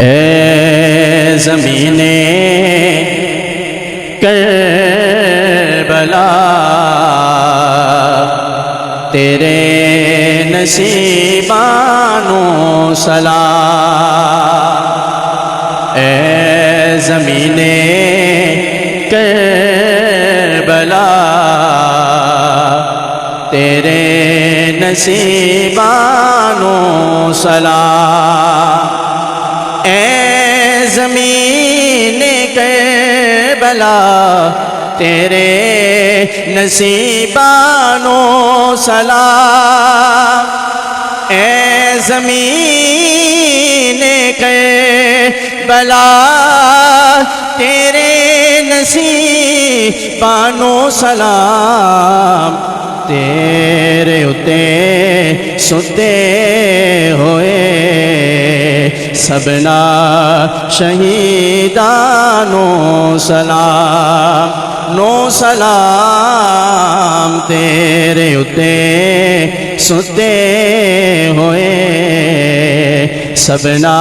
اے زمین کربلا تیرے نصیبانو سلام، اے زمین کربلا تیرے نصیبانو سلام، اے زمین کربلا تیرے نصیبانو سلام، اے زمین کربلا تیرے نصیبانو سلام، تیرے اتے ستے ہوئے سبنا شہیدانو سلام، نو سلام تیرے اتے ستے ہوئے سبنا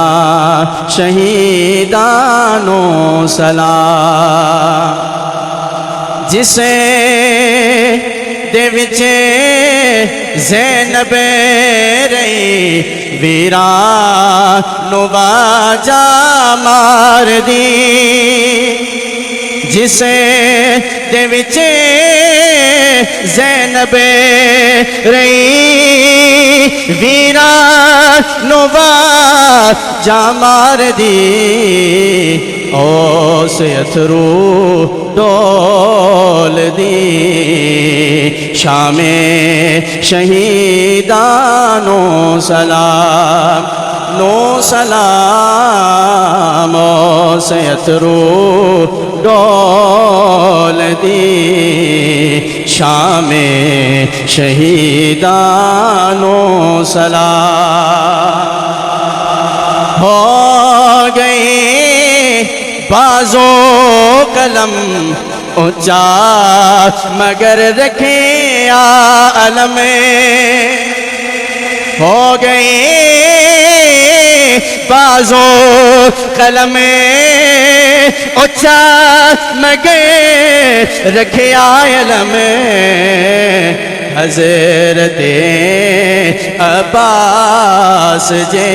شہیدانو سلام، جسے دے وچے زینب رہی ویرانو باجا مار دی، جسے دے وچے زینب رہی ویرانو باجا مار دی، او سے اتھرو ڈول دی شام شہیدانو سلام، نو سلام او سے اتھرو ڈول دی شام شہیدانو سلام، ہو گئی بازو قلم اونچا مگر رکھے عالم، ہو گئی بازو قلم اونچا مگر رکھے عالم، حضرت عباس جے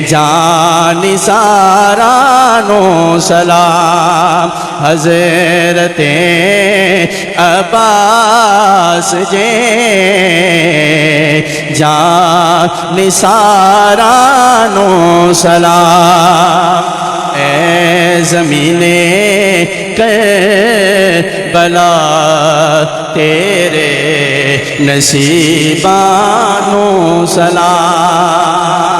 جان سارانو سلام، حضرت عباس جے جان سارانو سلام، اے زمین کربلا تیرے نصیبانو سلام۔